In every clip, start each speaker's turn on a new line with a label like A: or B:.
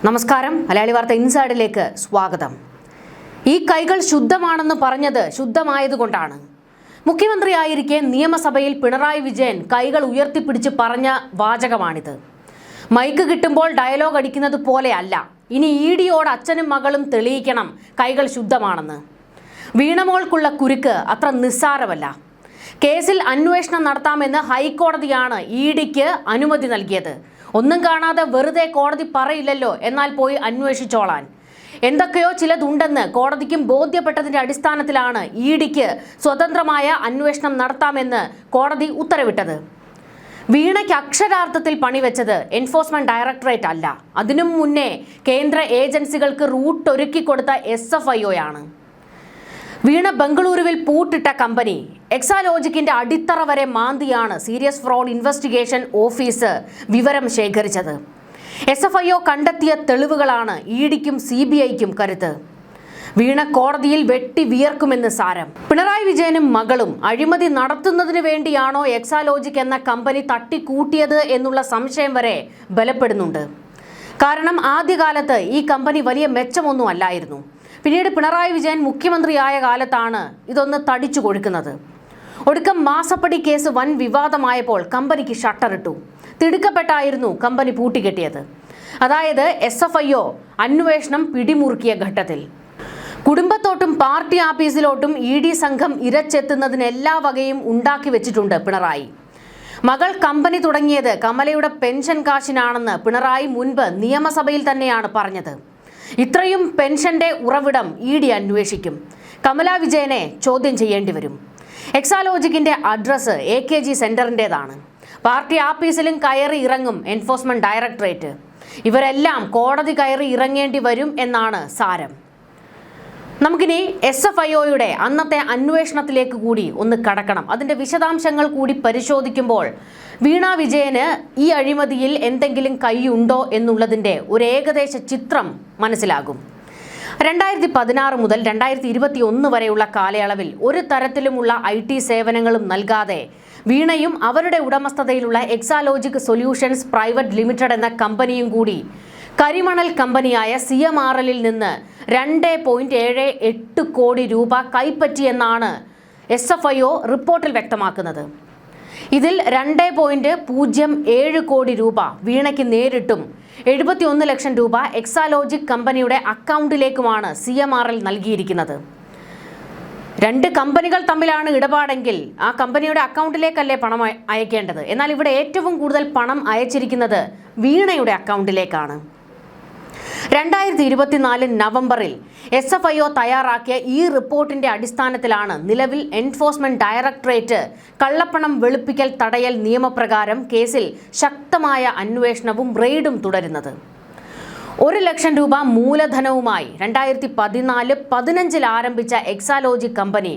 A: നമസ്കാരം. മലയാളി വാർത്ത ഇൻസൈഡിലേക്ക് സ്വാഗതം. ഈ കൈകൾ ശുദ്ധമാണെന്ന് പറഞ്ഞത് ശുദ്ധമായതുകൊണ്ടാണ്. മുഖ്യമന്ത്രിയായിരിക്കെ നിയമസഭയിൽ പിണറായി വിജയൻ കൈകൾ ഉയർത്തിപ്പിടിച്ച് പറഞ്ഞ വാചകമാണിത്. മൈക്ക് കിട്ടുമ്പോൾ ഡയലോഗ് അടിക്കുന്നത് പോലെയല്ല. ഇനി ഇഡിയോട് അച്ഛനും മകളും തെളിയിക്കണം കൈകൾ ശുദ്ധമാണെന്ന്. വീണമോൾക്കുള്ള കുരുക്ക് അത്ര നിസ്സാരമല്ല. കേസിൽ അന്വേഷണം നടത്താമെന്ന് ഹൈക്കോടതിയാണ് ഇഡിക്ക് അനുമതി നൽകിയത്. ഒന്നും കാണാതെ വെറുതെ കോടതി പറയില്ലല്ലോ, എന്നാൽ പോയി അന്വേഷിച്ചോളാൻ. എന്തൊക്കെയോ ചിലതുണ്ടെന്ന് കോടതിക്കും ബോധ്യപ്പെട്ടതിന്റെ അടിസ്ഥാനത്തിലാണ് ഇഡിക്ക് സ്വതന്ത്രമായ അന്വേഷണം നടത്താമെന്ന് കോടതി ഉത്തരവിട്ടത്. വീണയ്ക്ക് അക്ഷരാർത്ഥത്തിൽ പണിവെച്ചത് എൻഫോഴ്സ്മെന്റ് ഡയറക്ടറേറ്റ് അല്ല, അതിനും മുന്നേ കേന്ദ്ര ഏജൻസികൾക്ക് റൂട്ട് ഒരുക്കിക്കൊടുത്ത SFIO ആണ്. വീണ ബംഗളൂരുവിൽ പൂട്ടിട്ട കമ്പനി എക്സാലോജിക്കിന്റെ അടിത്തറ വരെ മാന്തിയാണ് സീരിയസ് ഫ്രോഡ് ഇൻവെസ്റ്റിഗേഷൻ ഓഫീസ് വിവരം ശേഖരിച്ചത്. SFIO കണ്ടെത്തിയ തെളിവുകളാണ് ഇഡിക്കും CBIക്കും കരുത്ത്. വീണ കോടതിയിൽ വെട്ടി വിയർക്കുമെന്ന് സാരം. പിണറായി വിജയനും മകളും അഴിമതി നടത്തുന്നതിന് വേണ്ടിയാണോ എക്സാലോജിക് എന്ന കമ്പനി തട്ടിക്കൂട്ടിയത് എന്നുള്ള സംശയം വരെ ബലപ്പെടുന്നുണ്ട്. കാരണം ആദ്യകാലത്ത് ഈ കമ്പനി വലിയ മെച്ചമൊന്നും അല്ലായിരുന്നു. പിന്നീട് പിണറായി വിജയൻ മുഖ്യമന്ത്രിയായ കാലത്താണ് ഇതൊന്ന് തടിച്ചു കൊഴുക്കുന്നത്. ഒടുക്കം മാസപ്പടി കേസ് വൻ വിവാദമായപ്പോൾ കമ്പനിക്ക് ഷട്ടറിട്ടു. തിടുക്കപ്പെട്ടായിരുന്നു കമ്പനി പൂട്ടിക്കെട്ടിയത്. അതായത് SFIO അന്വേഷണം പിടിമുറുക്കിയ ഘട്ടത്തിൽ. കുടുംബത്തോട്ടും പാർട്ടി ആഫീസിലോട്ടും ED സംഘം ഇരച്ചെത്തുന്നതിന് എല്ലാ വകയും ഉണ്ടാക്കി വെച്ചിട്ടുണ്ട് പിണറായി. മകൾ കമ്പനി തുടങ്ങിയത് കമലയുടെ പെൻഷൻ കാശിനാണെന്ന് പിണറായി മുൻപ് നിയമസഭയിൽ തന്നെയാണ് പറഞ്ഞത്. ഇത്രയും പെൻഷന്റെ ഉറവിടം ED അന്വേഷിക്കും. കമല വിജയനെ ചോദ്യം ചെയ്യേണ്ടി വരും. എക്സാലോജിക്കിന്റെ അഡ്രസ്സ് AKG സെന്ററിൻ്റെതാണ്. പാർട്ടി ആഫീസിലും കയറി ഇറങ്ങും എൻഫോഴ്സ്മെന്റ് ഡയറക്ടറേറ്റ്. ഇവരെല്ലാം കോടതി കയറി ഇറങ്ങേണ്ടി വരും എന്നാണ് സാരം. നമുക്കിനി SFIOയുടെ അന്നത്തെ അന്വേഷണത്തിലേക്ക് കൂടി ഒന്ന് കടക്കണം. അതിൻ്റെ വിശദാംശങ്ങൾ കൂടി പരിശോധിക്കുമ്പോൾ വീണ വിജയന് ഈ അഴിമതിയിൽ എന്തെങ്കിലും കൈയുണ്ടോ എന്നുള്ളതിൻ്റെ ഒരു ഏകദേശ ചിത്രം മനസ്സിലാകും. 2016 മുതൽ 2021 വരെയുള്ള കാലയളവിൽ ഒരു തരത്തിലുമുള്ള IT സേവനങ്ങളും നൽകാതെ വീണയും അവരുടെ ഉടമസ്ഥതയിലുള്ള എക്സാലോജിക് സൊല്യൂഷൻസ് പ്രൈവറ്റ് ലിമിറ്റഡ് എന്ന കമ്പനിയും കൂടി കരിമണൽ കമ്പനിയായ CMRLൽ നിന്ന് 2.78 കോടി രൂപ കൈപ്പറ്റിയെന്നാണ് SFIO റിപ്പോർട്ടിൽ വ്യക്തമാക്കുന്നത്. ഇതിൽ 2.07 കോടി രൂപ വീണയ്ക്ക് നേരിട്ടും 71 ലക്ഷം രൂപ എക്സാലോജിക് കമ്പനിയുടെ അക്കൗണ്ടിലേക്കുമാണ് CMRL നൽകിയിരിക്കുന്നത്. രണ്ട് കമ്പനികൾ തമ്മിലാണ് ഇടപാടെങ്കിൽ ആ കമ്പനിയുടെ അക്കൗണ്ടിലേക്കല്ലേ പണം അയക്കേണ്ടത്. എന്നാൽ ഇവിടെ ഏറ്റവും കൂടുതൽ പണം അയച്ചിരിക്കുന്നത് വീണയുടെ അക്കൗണ്ടിലേക്കാണ്. 2024 നവംബറിൽ SFIO തയ്യാറാക്കിയ ഈ റിപ്പോർട്ടിന്റെ അടിസ്ഥാനത്തിലാണ് നിലവിൽ എൻഫോഴ്സ്മെന്റ് ഡയറക്ടറേറ്റ് കള്ളപ്പണം വെളുപ്പിക്കൽ തടയൽ നിയമപ്രകാരം കേസിൽ ശക്തമായ അന്വേഷണവും റെയ്ഡും തുടരുന്നത്. 1 ലക്ഷം രൂപ മൂലധനവുമായി 2014-15 ആരംഭിച്ച എക്സാലോജിക് കമ്പനി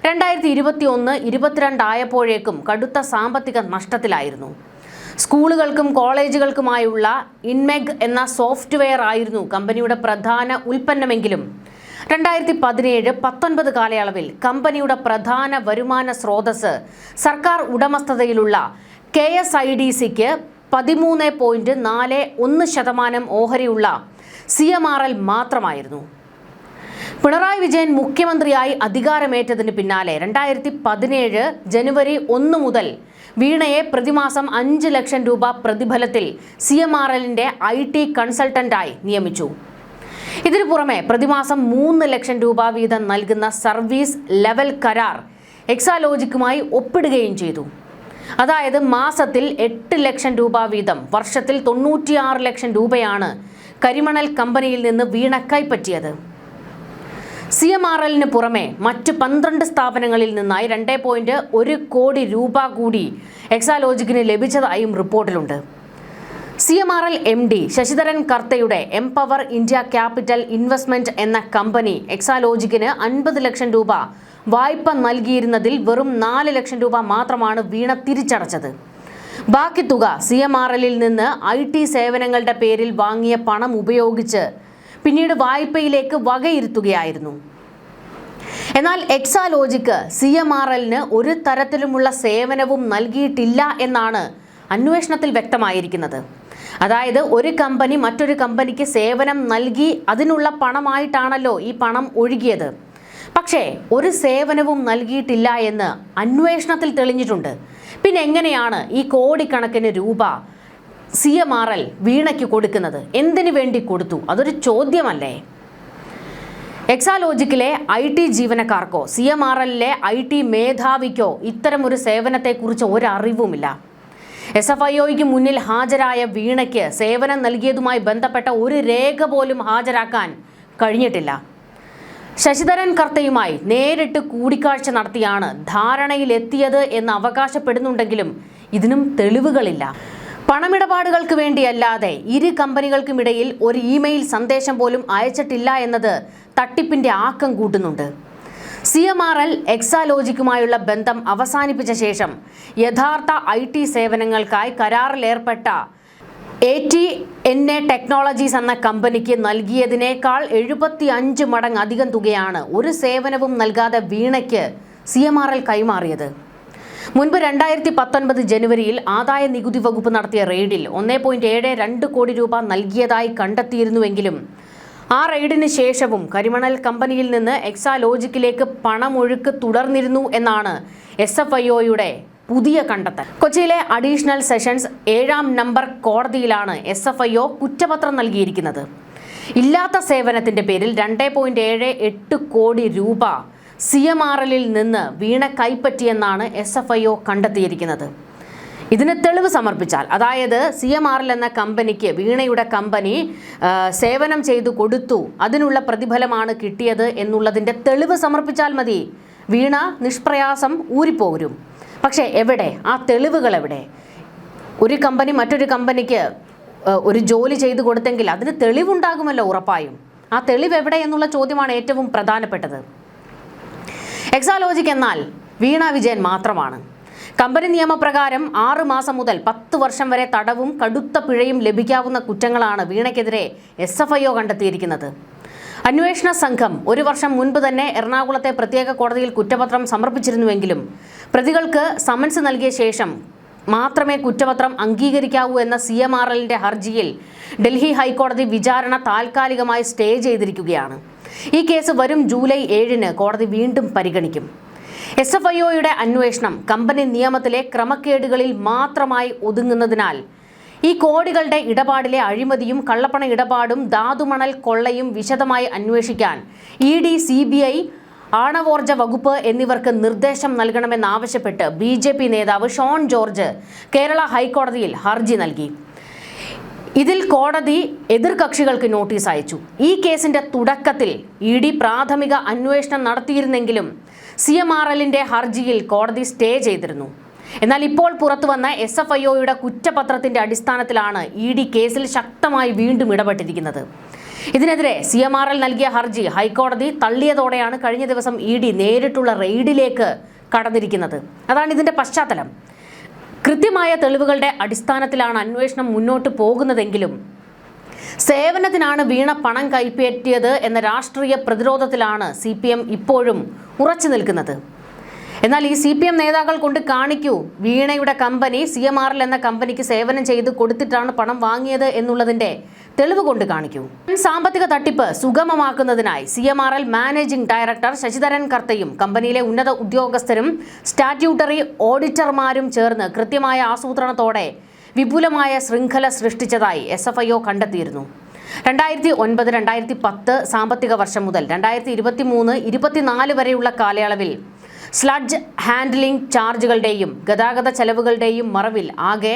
A: 2021-22 ആയപ്പോഴേക്കും കടുത്ത സാമ്പത്തിക നഷ്ടത്തിലായിരുന്നു. സ്കൂളുകൾക്കും കോളേജുകൾക്കുമായുള്ള ഇൻമെഗ് എന്ന സോഫ്റ്റ്വെയർ ആയിരുന്നു കമ്പനിയുടെ പ്രധാന ഉൽപ്പന്നമെങ്കിലും 2017-19 കാലയളവിൽ കമ്പനിയുടെ പ്രധാന വരുമാന സ്രോതസ് സർക്കാർ ഉടമസ്ഥതയിലുള്ള KSIDCക്ക് 13.41% ഓഹരിയുള്ള CMRL മാത്രമായിരുന്നു. പിണറായി വിജയൻ മുഖ്യമന്ത്രിയായി അധികാരമേറ്റതിന് പിന്നാലെ 2017 ജനുവരി 1 മുതൽ വീണയെ പ്രതിമാസം 5 ലക്ഷം രൂപ പ്രതിഫലത്തിൽ CMRLന്റെ IT കൺസൾട്ടന്റായി നിയമിച്ചു. ഇതിനു പുറമെ പ്രതിമാസം 3 ലക്ഷം രൂപ വീതം നൽകുന്ന സർവീസ് ലെവൽ കരാർ എക്സാലോജിക്കുമായി ഒപ്പിടുകയും ചെയ്തു. അതായത് മാസത്തിൽ 8 ലക്ഷം രൂപ വീതം, വർഷത്തിൽ 96 ലക്ഷം രൂപയാണ് കരിമണൽ കമ്പനിയിൽ നിന്ന് വീണ കൈപ്പറ്റിയത്. CMRLന് പുറമെ മറ്റ് 12 സ്ഥാപനങ്ങളിൽ നിന്നായി 2.1 കോടി രൂപ കൂടി എക്സാലോജിക്കിന് ലഭിച്ചതായും റിപ്പോർട്ടിലുണ്ട്. CMRL MD ശശിധരൻ കർത്തയുടെ എംപവർ ഇന്ത്യ ക്യാപിറ്റൽ ഇൻവെസ്റ്റ്മെന്റ് എന്ന കമ്പനി എക്സാലോജിക്കിന് 50 ലക്ഷം രൂപ വായ്പ നൽകിയിരുന്നതിൽ വെറും 4 ലക്ഷം രൂപ മാത്രമാണ് വീണ തിരിച്ചടച്ചത്. ബാക്കി തുക CMRLൽ നിന്ന് IT സേവനങ്ങളുടെ പേരിൽ വാങ്ങിയ പണം ഉപയോഗിച്ച് പിന്നീട് വായ്പയിലേക്ക് വകയിരുത്തുകയായിരുന്നു. എന്നാൽ എക്സാലോജിക്ക് CMRLന് ഒരു തരത്തിലുമുള്ള സേവനവും നൽകിയിട്ടില്ല എന്നാണ് അന്വേഷണത്തിൽ വ്യക്തമായിരിക്കുന്നത്. അതായത് ഒരു കമ്പനി മറ്റൊരു കമ്പനിക്ക് സേവനം നൽകി അതിനുള്ള പണമായിട്ടാണല്ലോ ഈ പണം ഒഴുകിയത്. പക്ഷേ ഒരു സേവനവും നൽകിയിട്ടില്ല എന്ന് അന്വേഷണത്തിൽ തെളിഞ്ഞിട്ടുണ്ട്. പിന്നെ എങ്ങനെയാണ് ഈ കോടിക്കണക്കിന് രൂപ CMRL വീണയ്ക്ക് കൊടുക്കുന്നത്? എന്തിനു വേണ്ടി കൊടുത്തു? അതൊരു ചോദ്യമല്ലേ? എക്സാലോജിക്കിലെ IT ജീവനക്കാർക്കോ CMRLലെ IT മേധാവിക്കോ ഇത്തരമൊരു സേവനത്തെക്കുറിച്ച് ഒരറിവുമില്ല. SFIOയ്ക്ക് മുന്നിൽ ഹാജരായ വീണയ്ക്ക് സേവനം നൽകിയതുമായി ബന്ധപ്പെട്ട ഒരു രേഖ പോലും ഹാജരാക്കാൻ കഴിഞ്ഞിട്ടില്ല. ശശിധരൻ കർത്തയുമായി നേരിട്ട് കൂടിക്കാഴ്ച നടത്തിയാണ് ധാരണയിലെത്തിയത് എന്ന് അവകാശപ്പെടുന്നുണ്ടെങ്കിലും ഇതിനും തെളിവുകളില്ല. പണമിടപാടുകൾക്ക് വേണ്ടിയല്ലാതെ ഇരു കമ്പനികൾക്കുമിടയിൽ ഒരു ഇമെയിൽ സന്ദേശം പോലും അയച്ചിട്ടില്ല എന്നത് തട്ടിപ്പിന്റെ ആക്കം കൂട്ടുന്നുണ്ട്. CMRL എക്സാലോജിക്കുമായുള്ള ബന്ധം അവസാനിപ്പിച്ച ശേഷം യഥാർത്ഥ IT സേവനങ്ങൾക്കായി കരാറിലേർപ്പെട്ട ATNA ടെക്നോളജീസ് എന്ന കമ്പനിക്ക് നൽകിയതിനേക്കാൾ 75 മടങ്ങ് അധികം തുകയാണ് ഒരു സേവനവും നൽകാതെ വീണയ്ക്ക് CMRL കൈമാറിയത്. മുൻപ് 2019 ജനുവരിയിൽ ആദായ നികുതി വകുപ്പ് നടത്തിയ റെയ്ഡിൽ 1.72 കോടി രൂപ നൽകിയതായി കണ്ടെത്തിയിരുന്നുവെങ്കിലും ആ റെയ്ഡിന് ശേഷവും കരിമണൽ കമ്പനിയിൽ നിന്ന് എക്സാലോജിക്കിലേക്ക് പണമൊഴുക്ക് തുടർന്നിരുന്നു എന്നാണ് SFIOയുടെ പുതിയ കണ്ടെത്തൽ. കൊച്ചിയിലെ അഡീഷണൽ സെഷൻസ് 7ാം നമ്പർ കോടതിയിലാണ് SFIO കുറ്റപത്രം നൽകിയിരിക്കുന്നത്. ഇല്ലാത്ത സേവനത്തിന്റെ പേരിൽ 2.78 കോടി രൂപ CMRLൽ നിന്ന് വീണ കൈപ്പറ്റിയെന്നാണ് SFIO കണ്ടെത്തിയിരിക്കുന്നത്. ഇതിന് തെളിവ് സമർപ്പിച്ചാൽ, അതായത് CMRL എന്ന കമ്പനിക്ക് വീണയുടെ കമ്പനി സേവനം ചെയ്തു കൊടുത്തു, അതിനുള്ള പ്രതിഫലമാണ് കിട്ടിയത് എന്നുള്ളതിൻ്റെ തെളിവ് സമർപ്പിച്ചാൽ മതി, വീണ നിഷ്പ്രയാസം ഊരിപ്പോരും. പക്ഷേ എവിടെ ആ തെളിവുകൾ? എവിടെ? ഒരു കമ്പനി മറ്റൊരു കമ്പനിക്ക് ഒരു ജോലി ചെയ്തു കൊടുത്തെങ്കിൽ അതിന് തെളിവുണ്ടാകുമല്ലോ ഉറപ്പായും. ആ തെളിവ് എവിടെ എന്നുള്ള ചോദ്യമാണ് ഏറ്റവും പ്രധാനപ്പെട്ടത്. എക്സാലോജിക് എന്നാൽ വീണ വിജയൻ മാത്രമാണ്. കമ്പനി നിയമപ്രകാരം 6 മാസം മുതൽ 10 വർഷം വരെ തടവും കടുത്ത പിഴയും ലഭിക്കാവുന്ന കുറ്റങ്ങളാണ് വീണയ്ക്കെതിരെ SFIO കണ്ടെത്തിയിരിക്കുന്നത്. അന്വേഷണ സംഘം 1 വർഷം മുൻപ് തന്നെ എറണാകുളത്തെ പ്രത്യേക കോടതിയിൽ കുറ്റപത്രം സമർപ്പിച്ചിരുന്നുവെങ്കിലും പ്രതികൾക്ക് സമൻസ് നൽകിയ ശേഷം മാത്രമേ കുറ്റപത്രം അംഗീകരിക്കാവൂ എന്ന CMRLന്റെ ഹർജിയിൽ ഡൽഹി ഹൈക്കോടതി വിചാരണ താൽക്കാലികമായി സ്റ്റേ ചെയ്തിരിക്കുകയാണ്. ഈ കേസ് വരും ജൂലൈ 7-ന് കോടതി വീണ്ടും പരിഗണിക്കും. SFIOയുടെ അന്വേഷണം കമ്പനി നിയമത്തിലെ ക്രമക്കേടുകളിൽ മാത്രമായി ഒതുങ്ങുന്നതിനാൽ ഈ കോടികളുടെ ഇടപാടിലെ അഴിമതിയും കള്ളപ്പണ ഇടപാടും ധാതുമണൽ കൊള്ളയും വിശദമായി അന്വേഷിക്കാൻ ED, CBI, ആണവോർജ വകുപ്പ് എന്നിവർക്ക് നിർദ്ദേശം നൽകണമെന്നാവശ്യപ്പെട്ട് BJP നേതാവ് ഷോൺ ജോർജ് കേരള ഹൈക്കോടതിയിൽ ഹർജി നൽകി. ഇതിൽ കോടതി എതിർകക്ഷികൾക്ക് നോട്ടീസ് അയച്ചു. ഈ കേസിന്റെ തുടക്കത്തിൽ ED പ്രാഥമിക അന്വേഷണം നടത്തിയിരുന്നെങ്കിലും CMRLന്റെ ഹർജിയിൽ കോടതി സ്റ്റേ ചെയ്തിരുന്നു. എന്നാൽ ഇപ്പോൾ പുറത്തുവന്ന SFIOയുടെ കുറ്റപത്രത്തിന്റെ അടിസ്ഥാനത്തിലാണ് ED കേസിൽ ശക്തമായി വീണ്ടും ഇടപെട്ടിരിക്കുന്നത്. ഇതിനെതിരെ CMRL നൽകിയ ഹർജി ഹൈക്കോടതി തള്ളിയതോടെയാണ് കഴിഞ്ഞ ദിവസം ED നേരിട്ടുള്ള റെയ്ഡിലേക്ക് കടന്നിരിക്കുന്നത്. അതാണ് ഇതിന്റെ പശ്ചാത്തലം. കൃത്യമായ തെളിവുകളുടെ അടിസ്ഥാനത്തിലാണ് അന്വേഷണം മുന്നോട്ട് പോകുന്നതെങ്കിലും സേവനത്തിനാണ് വീണ പണം കൈപ്പറ്റിയത് എന്ന രാഷ്ട്രീയ പ്രതിരോധത്തിലാണ് CPM ഇപ്പോഴും ഉറച്ചു നിൽക്കുന്നത്. എന്നാൽ ഈ CPM നേതാക്കൾ കൊണ്ട് കാണിക്കൂ, വീണയുടെ കമ്പനി CMRL എന്ന കമ്പനിക്ക് സേവനം ചെയ്ത് കൊടുത്തിട്ടാണ് പണം വാങ്ങിയത് എന്നുള്ളതിന്റെ തെളിവ് കൊണ്ട് കാണിക്കൂ. സാമ്പത്തിക തട്ടിപ്പ് സുഗമമാക്കുന്നതിനായി CMRL മാനേജിംഗ് ഡയറക്ടർ ശശിധരൻ കർത്തയും കമ്പനിയിലെ ഉന്നത ഉദ്യോഗസ്ഥരും സ്റ്റാറ്റ്യൂട്ടറി ഓഡിറ്റർമാരും ചേർന്ന് കൃത്യമായ ആസൂത്രണത്തോടെ വിപുലമായ ശൃംഖല സൃഷ്ടിച്ചതായി SFIO കണ്ടെത്തിയിരുന്നു. 2009-2010 സാമ്പത്തിക വർഷം മുതൽ 2023-24 വരെയുള്ള കാലയളവിൽ സ്ലഡ്ജ് ഹാൻഡ്ലിംഗ് ചാർജുകളുടെയും ഗതാഗത ചെലവുകളുടെയും മറവിൽ ആകെ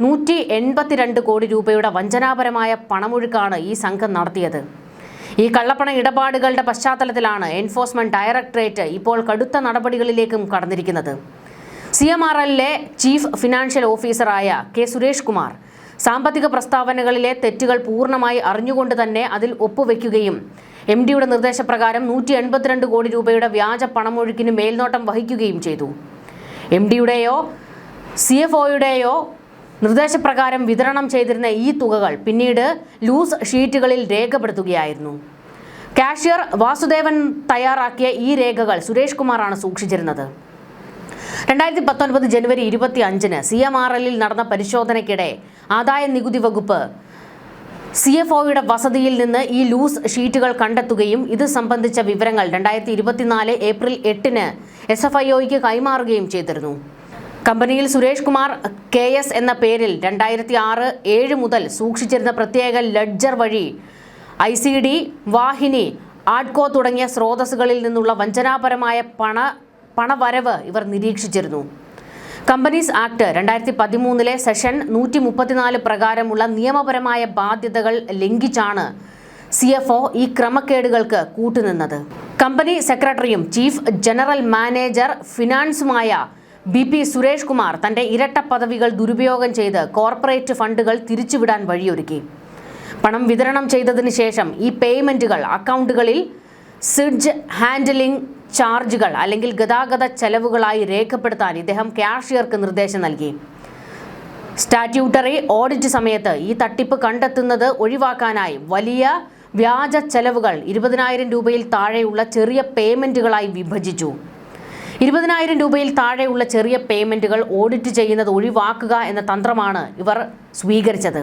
A: 182 കോടി രൂപയുടെ വഞ്ചനാപരമായ പണമൊഴുക്കാണ് ഈ സംഘം നടത്തിയത്. ഈ കള്ളപ്പണ ഇടപാടുകളുടെ പശ്ചാത്തലത്തിലാണ് എൻഫോഴ്സ്മെന്റ് ഡയറക്ടറേറ്റ് ഇപ്പോൾ കടുത്ത നടപടികളിലേക്കും കടന്നിരിക്കുന്നത്. CMRLലെ ചീഫ് ഫിനാൻഷ്യൽ ഓഫീസറായ K. സുരേഷ് കുമാർ സാമ്പത്തിക പ്രസ്താവനകളിലെ തെറ്റുകൾ പൂർണ്ണമായി അറിഞ്ഞുകൊണ്ട് തന്നെ അതിൽ ഒപ്പുവെക്കുകയും MDയുടെ നിർദ്ദേശപ്രകാരം 182 കോടി രൂപയുടെ വ്യാജ പണമൊഴുക്കിന് മേൽനോട്ടം വഹിക്കുകയും ചെയ്തു. MDയുടെയോ CFOയുടെയോ നിർദ്ദേശപ്രകാരം വിതരണം ചെയ്തിരുന്ന ഈ തുകകൾ പിന്നീട് ലൂസ് ഷീറ്റുകളിൽ രേഖപ്പെടുത്തുകയായിരുന്നു. കാഷ്യർ വാസുദേവൻ തയ്യാറാക്കിയ ഈ രേഖകൾ സുരേഷ് കുമാറാണ് സൂക്ഷിച്ചിരുന്നത്. 2019 ജനുവരി 25-ന് CMRLൽ നടന്ന പരിശോധനയ്ക്കിടെ ആദായ നികുതി വകുപ്പ് CFOയുടെ വസതിയിൽ നിന്ന് ഈ ലൂസ് ഷീറ്റുകൾ കണ്ടെത്തുകയും ഇത് സംബന്ധിച്ച വിവരങ്ങൾ 2024 ഏപ്രിൽ 8-ന് SFIOയ്ക്ക് കൈമാറുകയും ചെയ്തിരുന്നു. കമ്പനിയിൽ സുരേഷ് കുമാർ KS എന്ന പേരിൽ 2006-7 മുതൽ സൂക്ഷിച്ചിരുന്ന പ്രത്യേക ലെഡ്ജർ വഴി ICD, വാഹിനി, ആഡ്കോ തുടങ്ങിയ സ്രോതസ്സുകളിൽ നിന്നുള്ള വഞ്ചനാപരമായ പണവരവ് ഇവർ നിരീക്ഷിച്ചിരുന്നു. കമ്പനീസ് ആക്ട് 2013 സെഷൻ 134 പ്രകാരമുള്ള നിയമപരമായ ബാധ്യതകൾ ലംഘിച്ചാണ് CFO ഈ ക്രമക്കേടുകൾക്ക് കൂട്ടുനിന്നത്. കമ്പനി സെക്രട്ടറിയും ചീഫ് ജനറൽ മാനേജർ ഫിനാൻസുമായ BP സുരേഷ് കുമാർ തന്റെ ഇരട്ട പദവികൾ ദുരുപയോഗം ചെയ്ത് കോർപ്പറേറ്റ് ഫണ്ടുകൾ തിരിച്ചുവിടാൻ വഴിയൊരുക്കി. പണം വിതരണം ചെയ്തതിനു ശേഷം ഈ പേയ്മെന്റുകൾ അക്കൗണ്ടുകളിൽ സിഡ്ജ് ഹാൻഡലിംഗ് ചാർജുകൾ അല്ലെങ്കിൽ ഗതാഗത ചെലവുകളായി രേഖപ്പെടുത്താൻ ഇദ്ദേഹം കാഷ്യർക്ക് നിർദ്ദേശം നൽകി. സ്റ്റാറ്റ്യൂട്ടറി ഓഡിറ്റ് സമയത്ത് ഈ തട്ടിപ്പ് കണ്ടെത്തുന്നത് ഒഴിവാക്കാനായി വലിയ വ്യാജ ചെലവുകൾ 20,000 രൂപയിൽ താഴെയുള്ള ചെറിയ പേയ്മെന്റുകളായി വിഭജിച്ചു. 20,000 രൂപയിൽ താഴെയുള്ള ചെറിയ പേയ്മെന്റുകൾ ഓഡിറ്റ് ചെയ്യുന്നത് ഒഴിവാക്കുക എന്ന തന്ത്രമാണ് ഇവർ സ്വീകരിച്ചത്.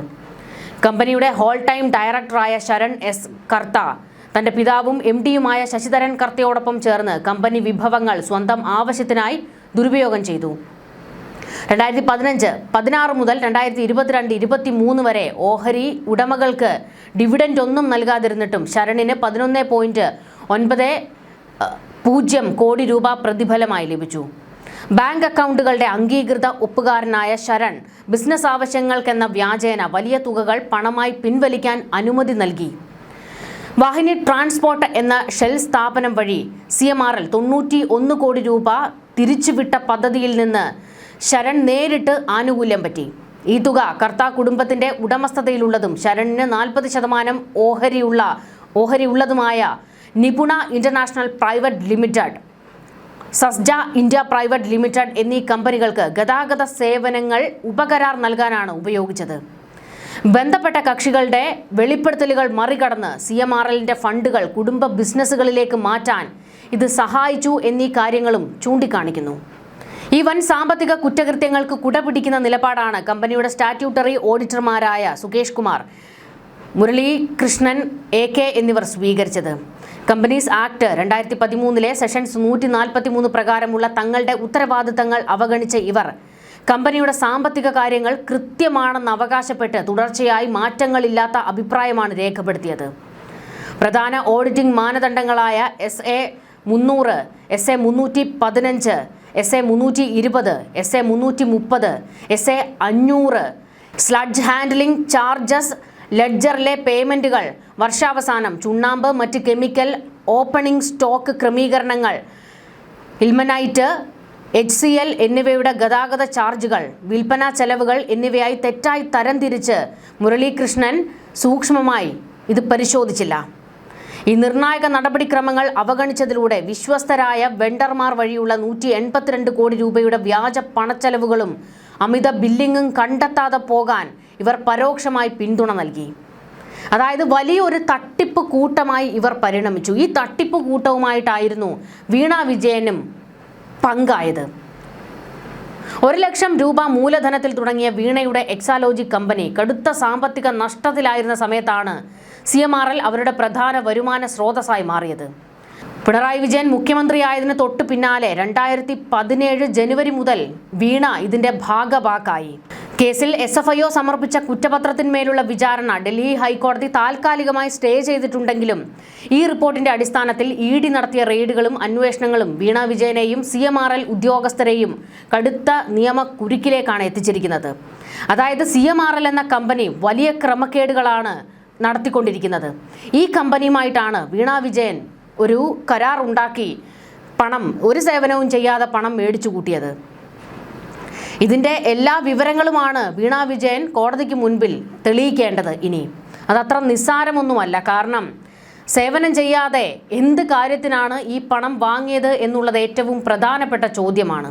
A: കമ്പനിയുടെ ഹോൾ ടൈം ഡയറക്ടറായ ശരൺ S. കർത്ത തന്റെ പിതാവും MD-യുമായ ശശിധരൻ കർത്തയോടൊപ്പം ചേർന്ന് കമ്പനി വിഭവങ്ങൾ സ്വന്തം ആവശ്യത്തിനായി ദുരുപയോഗം ചെയ്തു. 2015-16 മുതൽ 2022-23 വരെ ഓഹരി ഉടമകൾക്ക് ഡിവിഡൻഡ് ഒന്നും നൽകാതിരുന്നിട്ടും ശരണിന് 11.90 കോടി രൂപ പ്രതിഫലമായി ലഭിച്ചു. ബാങ്ക് അക്കൗണ്ടുകളുടെ അംഗീകൃത ഒപ്പുകാരനായ ശരൺ ബിസിനസ് ആവശ്യങ്ങൾക്കെന്ന വ്യാജേന വലിയ തുകകൾ പണമായി പിൻവലിക്കാൻ അനുമതി നൽകി. വാഹിനി ട്രാൻസ്പോർട്ട് എന്ന ഷെൽ സ്ഥാപനം വഴി CMRL 91 കോടി രൂപ തിരിച്ചുവിട്ട പദ്ധതിയിൽ നിന്ന് ശരൺ നേരിട്ട് ആനുകൂല്യം പറ്റി. ഈ തുക കർത്ത കുടുംബത്തിന്റെ ഉടമസ്ഥതയിലുള്ളതും ശരണിന് 40% ഓഹരിയുള്ളതുമായ Nipuna international private limited, Sasja India private limited എന്നീ കമ്പനികൾക്ക് ഗതാഗത സേവനങ്ങൾ ഉപകരാർ നൽകാനാണ് ഉപയോഗിച്ചത്. ബന്ധപ്പെട്ട കക്ഷികളുടെ വെളിപ്പെടുത്തലുകൾ മറികടന്ന് CMRLന്റെ ഫണ്ടുകൾ കുടുംബ ബിസിനസ്സുകളിലേക്ക് മാറ്റാൻ ഇത് സഹായിച്ചു എന്നീ കാര്യങ്ങളും ചൂണ്ടിക്കാണിക്കുന്നു. ഈ വൻ സാമ്പത്തിക കുറ്റകൃത്യങ്ങൾക്ക് കുടപിടിക്കുന്ന നിലപാടാണ് കമ്പനിയുടെ സ്റ്റാറ്റ്യൂട്ടറി ഓഡിറ്റർമാരായ സുകേഷ് കുമാർ, മുരളി കൃഷ്ണൻ AK എന്നിവർ സ്വീകരിച്ചത്. കമ്പനീസ് ആക്ട് 2013 സെഷൻസ് 143 പ്രകാരമുള്ള തങ്ങളുടെ ഉത്തരവാദിത്തങ്ങൾ അവഗണിച്ച ഇവർ കമ്പനിയുടെ സാമ്പത്തിക കാര്യങ്ങൾ കൃത്യമാണെന്ന് അവകാശപ്പെട്ട് തുടർച്ചയായി മാറ്റങ്ങളില്ലാത്ത അഭിപ്രായമാണ് രേഖപ്പെടുത്തിയത്. പ്രധാന auditing മാനദണ്ഡങ്ങളായ SA 300, SA 315, SA 320, SA 330, SA 500, sludge handling charges, ലെഡ്ജറിലെ പേയ്മെന്റുകൾ, വർഷാവസാനം, ചുണ്ണാമ്പ്, മറ്റ് കെമിക്കൽ, ഓപ്പണിംഗ് സ്റ്റോക്ക് ക്രമീകരണങ്ങൾ, ഇൽമനൈറ്റ്, HCL എന്നിവയുടെ ഗതാഗത ചാർജുകൾ, വിൽപ്പന ചെലവുകൾ എന്നിവയായി തെറ്റായി തരംതിരിച്ച് മുരളീകൃഷ്ണൻ സൂക്ഷ്മമായി ഇത് പരിശോധിച്ചില്ല. ഈ നിർണായക നടപടിക്രമങ്ങൾ അവഗണിച്ചതിലൂടെ വിശ്വസ്തരായ വെണ്ടർമാർ വഴിയുള്ള 182 കോടി രൂപയുടെ വ്യാജ പണച്ചെലവുകളും അമിത ബില്ലിങ്ങും കണ്ടെത്താതെ പോകാൻ ഇവർ പരോക്ഷമായി പിന്തുണ നൽകി. അതായത് വലിയൊരു തട്ടിപ്പ് കൂട്ടമായി ഇവർ പരിണമിച്ചു. ഈ തട്ടിപ്പ് കൂട്ടവുമായിട്ടായിരുന്നു വീണ വിജയനും പങ്കായത്. 1 ലക്ഷം രൂപ മൂലധനത്തിൽ തുടങ്ങിയ വീണയുടെ എക്സാലോജി കമ്പനി കടുത്ത സാമ്പത്തിക നഷ്ടത്തിലായിരുന്ന സമയത്താണ് CMRL അവരുടെ പ്രധാന വരുമാന സ്രോതസ്സായി മാറിയത്. പിണറായി വിജയൻ മുഖ്യമന്ത്രിയായതിന് തൊട്ടു പിന്നാലെ 2017 ജനുവരി മുതൽ വീണ ഇതിന്റെ ഭാഗവാക്കായി. കേസിൽ SFIO സമർപ്പിച്ച കുറ്റപത്രത്തിന്മേലുള്ള വിചാരണ ഡൽഹി ഹൈക്കോടതി താൽക്കാലികമായി സ്റ്റേ ചെയ്തിട്ടുണ്ടെങ്കിലും ഈ റിപ്പോർട്ടിന്റെ അടിസ്ഥാനത്തിൽ ED നടത്തിയ റെയ്ഡുകളും അന്വേഷണങ്ങളും വീണ വിജയനെയും CMRL ഉദ്യോഗസ്ഥരെയും കടുത്ത നിയമക്കുരുക്കിലേക്കാണ് എത്തിച്ചിരിക്കുന്നത്. അതായത് CMRL എന്ന കമ്പനി വലിയ ക്രമക്കേടുകളാണ് നടത്തിക്കൊണ്ടിരിക്കുന്നത്. ഈ കമ്പനിയുമായിട്ടാണ് വീണ വിജയൻ ഒരു കരാർ ഉണ്ടാക്കി ഒരു സേവനവും ചെയ്യാതെ പണം മേടിച്ചു കൂട്ടിയത്. ഇതിന്റെ എല്ലാ വിവരങ്ങളുമാണ് വീണ വിജയൻ കോടതിക്ക് മുൻപിൽ തെളിയിക്കേണ്ടത്. ഇനി അതത്ര നിസ്സാരമൊന്നുമല്ല. കാരണം സേവനം ചെയ്യാതെ എന്ത് കാര്യത്തിനാണ് ഈ പണം വാങ്ങിയത് എന്നുള്ളത് ഏറ്റവും പ്രധാനപ്പെട്ട ചോദ്യമാണ്.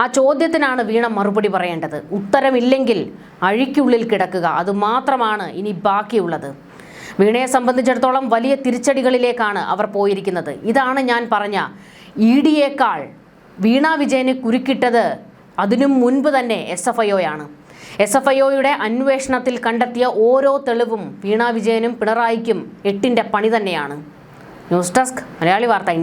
A: ആ ചോദ്യത്തിനാണ് വീണ മറുപടി പറയേണ്ടത്. ഉത്തരമില്ലെങ്കിൽ അഴിക്കുള്ളിൽ കിടക്കുക, അതുമാത്രമാണ് ഇനി ബാക്കിയുള്ളത്. വീണയെ സംബന്ധിച്ചിടത്തോളം വലിയ തിരിച്ചടികളിലേക്കാണ് അവർ പോയിരിക്കുന്നത്. ഇതാണ് ഞാൻ പറഞ്ഞ ED-യേക്കാൾ വീണ വിജയന് കുരുക്കിട്ടത് അതിനു മുൻപ് തന്നെ SFIO ആണ്. SFIOയുടെ അന്വേഷണത്തിൽ കണ്ടെത്തിയ ഓരോ തെളിവും വീണ വിജയനും പിണറായിക്കും 8ന്റെ പണി തന്നെയാണ്. ന്യൂസ് ഡെസ്ക് മലയാളി വാർത്ത.